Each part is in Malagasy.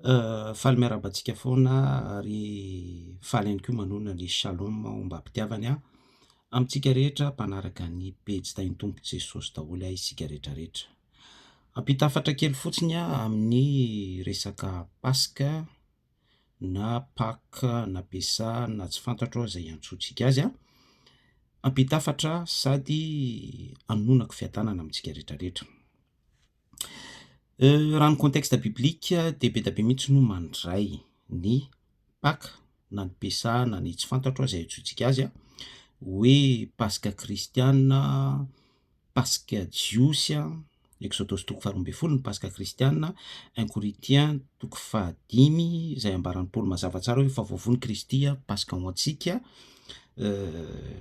Faly miarabantsika foana ary faly ihany koa manona ny shalom mba hampitiavany amintsika rehetra mpanaraka ny pejy tahin'ny tompo Jesosy daholo isika rehetrarehetra. Ampitafatra kely fotsiny amin'ny resaka Paska na Pâques na Pesa na tsy fantatro izay iantsoantsika azy ampitafatra sady hanonako fiadanana amintsika rehetrarehetra. Raha ny contexte biblika dia be dia be mihitsy no mandray ny Pâques na ny Pesa na ny tsy fantatro izay iantsoantsika azy hoe Paska kristiana, Paska jiosy, Exodus toko 12 ny Paska kristiana, 1 Corinthiens toko 5 izay ambaran'ny Paoly mazava tsara hoe fa voavony Kristy Paska ho antsika,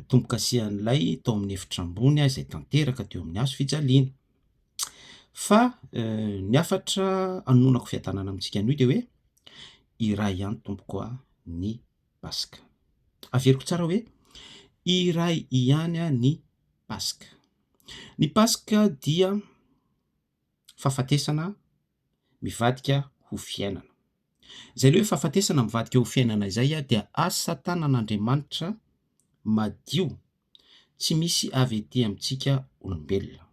tomboka asian'ilay tao amin'ny efitra ambony izay tanteraka teo amin'ny hazo fijaliana. Fa ny afatra hanonako fiadanana amintsika anio dia hoe iray ihany tompoko ny Paska. Averiko tsara hoe iray ihany ny Paska. Ny Paska dia fahafatesana mivadika ho fiainana. Izay ilay hoe fahafatesana mivadika ho fiainana izay dia asa tanan'Andriamanitra madio tsy misy avy etỳ amintsika olombelona.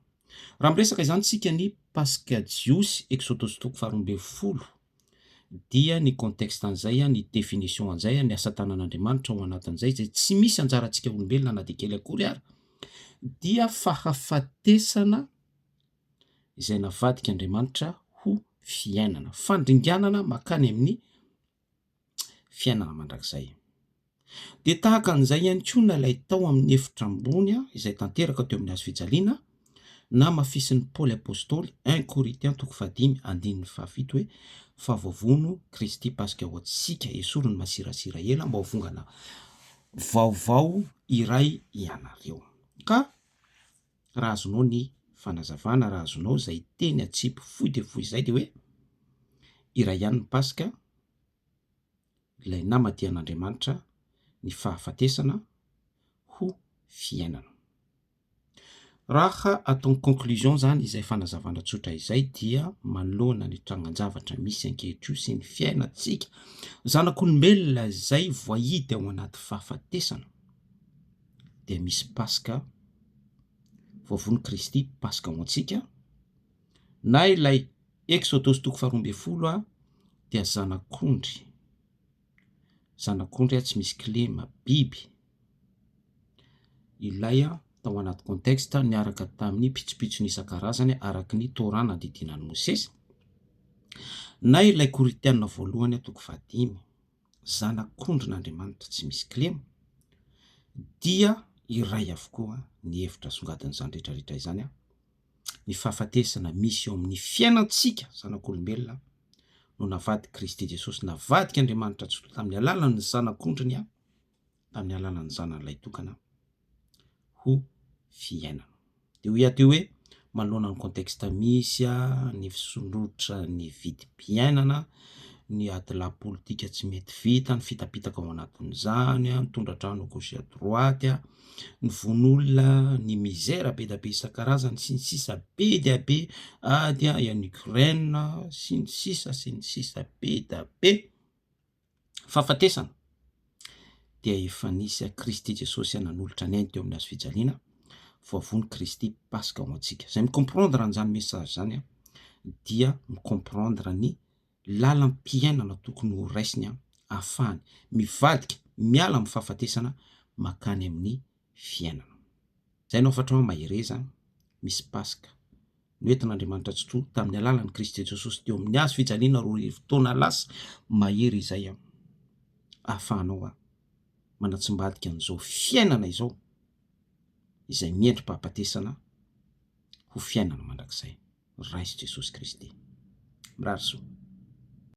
Raha miresaka izany isika ny Paska jiosy Exodus toko 12 dia ny contexte an'izay ny définition an'izay ny asa tanan'Andriamanitra ao anatin'izay izay tsy misy anjarantsika olombelona na dia kely akory ary dia fahafatesana izay navadika Andriamanitra ho fiainana, fandringanana makany amin'ny fiainana mandrakizay. Dia tahaka an'izay ihany koa na ilay tao amin'ny efitra ambony izay tanteraka teo amin'ny hazo fijaliana na mafisin'ny Paoly apôstôly 1 Corinthiens toko 5 andininy 7 hoe fa voavono Kristy Paska ho antsika esorony masirasira ela mba ho vongana vaovao iray ianareo. Ka raha azonao ny fanazavana, raha azonao izay teny atsipy fohy dia fohy izay dia hoe iray ihany ny Paska, ilay namadian'Andriamanitra ny fahafatesana ho fiainana. Raha atao conclusion zany izay fanazavana tsotra izay dia manoloana ny trangan-javatra misy ankehitriny sy ny fiainantsika zanak'olombelona izay voahidy ao anaty fahafatesana dia misy Paska voavony Kristy Paska ho antsika, na ilay Exodus toko 12 dia zanak'ondry tsy misy kilema, biby ilay tao anaty contexte niaraka tamin'ny pitsopitsony isan-karazany araka ny Torah nandidinan'i Mosesy, na ilay Korinthiana voalohany toko 5 zanak'ondrin'Andriamanitra tsy misy kilema dia iray avokoa ny hevitra songadin'izany rehetrarehetra izany ny fahafatesana misy eo amin'ny fiainantsika zanak'olombelona no navadika Kristy Jesosy, navadika Andriamanitra tamin'ny alalan'ny zanak'ondriny tamin'ny alalan'ny zanan'ilay tokana ho fiainana. Dia hoy aty hoe manoloana ny contexte misy ny fisondrotra ny vidim-piainana, ny ady la politika tsy mety vita, ny fitapitaka ao anatin'izany, ny tondra-drano à gauche à droite, ny von'olona, ny mizera be dia be isan-karazany sy ny sisa be dia be ady any Ukraine sy ny sisa be dia be. Fahafatesana dia efa nisy Kristy Jesosy nanolotra ny ainy teo amin'ny hazo fijaliana, voavony Kristy Paska ho antsika. Izay micomprendre an'izany message zany dia micomprendre ny lalam-piainana tokony ho raisiny ahafahany mivadika miala amin'ny fahafatesana makany amin'ny fiainana. Izay no afatra mahereza misy Paska noentin'Andriamanitra tsy tamin'ny alalan'i Kristy Jesosy teo amin'ny hazo fijaliana roa taona lasa mahery izay ahafahanao manatsimbadika an'izao fiainana izao izay miendrim-pahafatesana ho fiainana mandrakizay. Raisy Jesosy Kristy. Mirary soa.